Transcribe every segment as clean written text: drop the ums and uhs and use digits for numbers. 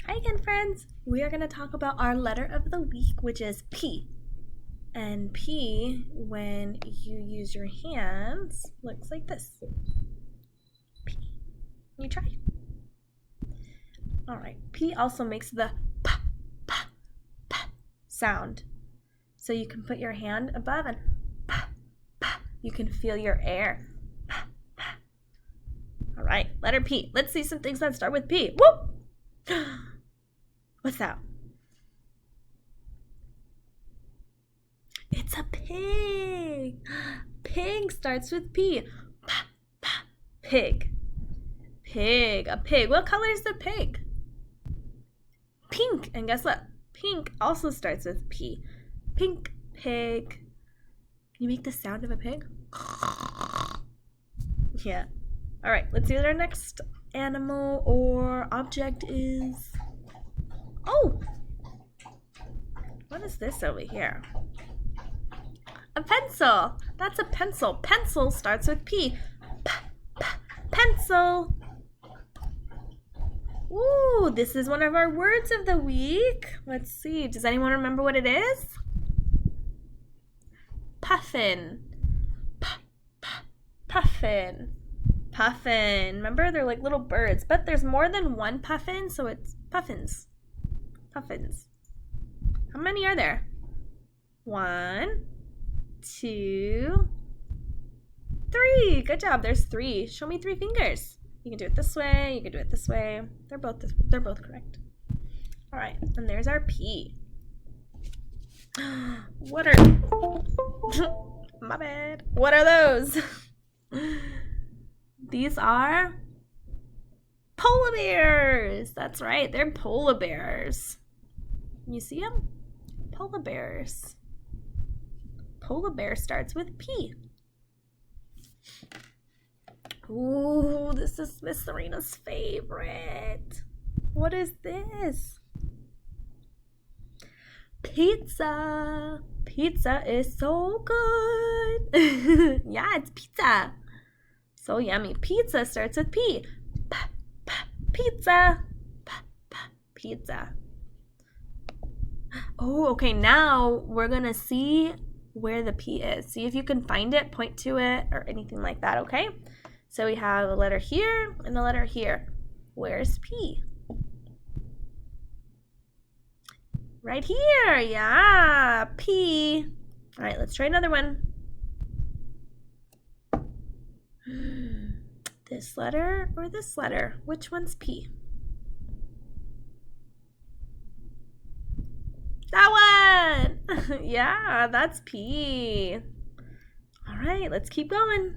Hi again, friends. We are going to talk about our letter of the week, which is P. And P, when you use your hands, looks like this. P. You try. All right. P also makes the p, p, p sound. So you can put your hand above and p, p. You can feel your air. P, p. All right. Letter P. Let's see some things that start with P. Whoop! What's that? It's a pig. Pig starts with P. Pig. Pig. A pig. What color is the pig? Pink. And guess what? Pink also starts with P. Pink pig. Can you make the sound of a pig? Yeah. All right. Let's see what our next animal or object is. Oh! What is this over here? A pencil. That's a pencil. Pencil starts with P. Pencil. Ooh, this is one of our words of the week. Let's see. Does anyone remember what it is? Puffin. Puffin. Puffin. Remember, they're like little birds, but there's more than one puffin, so it's puffins. Puffins. How many are there? 1, 2, 3. Good job. There's 3. Show me 3 fingers. You can do it this way. You can do it this way. They're both correct. All right. And there's our P. What are my bad. What are those? These are polar bears. That's right. They're polar bears. You see them? Polar bears. Polar bear starts with P. Ooh, this is Miss Serena's favorite. What is this? Pizza. Pizza is so good. Yeah, it's pizza. So yummy. Pizza starts with P. Pizza. Pizza. Oh, okay. Now we're going to see where the P is. See if you can find it, point to it, or anything like that, okay? So we have a letter here and a letter here. Where's P? Right here. Yeah, P. All right, let's try another one. This letter or this letter? Which one's P? That one! Yeah, that's P. All right, let's keep going.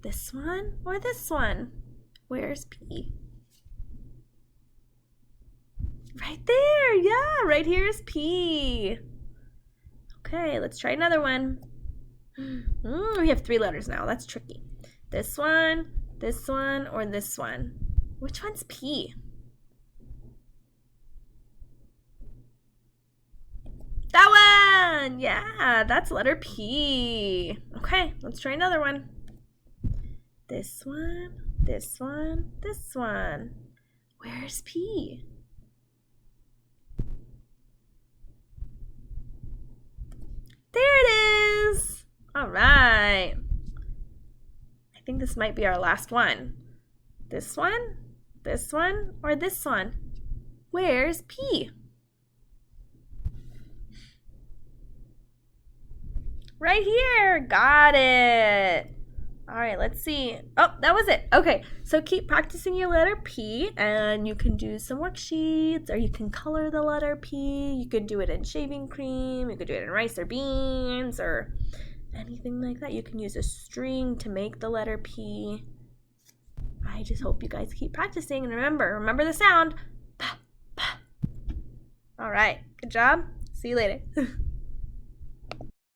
This one or this one? Where's P? Right there. Yeah, right here is P. Okay, let's try another one. We have 3 letters now. That's tricky. This one, or this one? Which one's P? That one! Yeah, that's letter P. Okay, let's try another one. This one, this one. Where's P? There it is! All right. I think this might be our last one. This one, or this one? Where's P? Right here. Got it. All right, let's see. Oh, that was it. Okay, so keep practicing your letter P, and you can do some worksheets, or you can color the letter P. You can do it in shaving cream. You could do it in rice or beans or anything like that. You can use a string to make the letter P. I just hope you guys keep practicing, and remember the sound. All right, good job. See you later.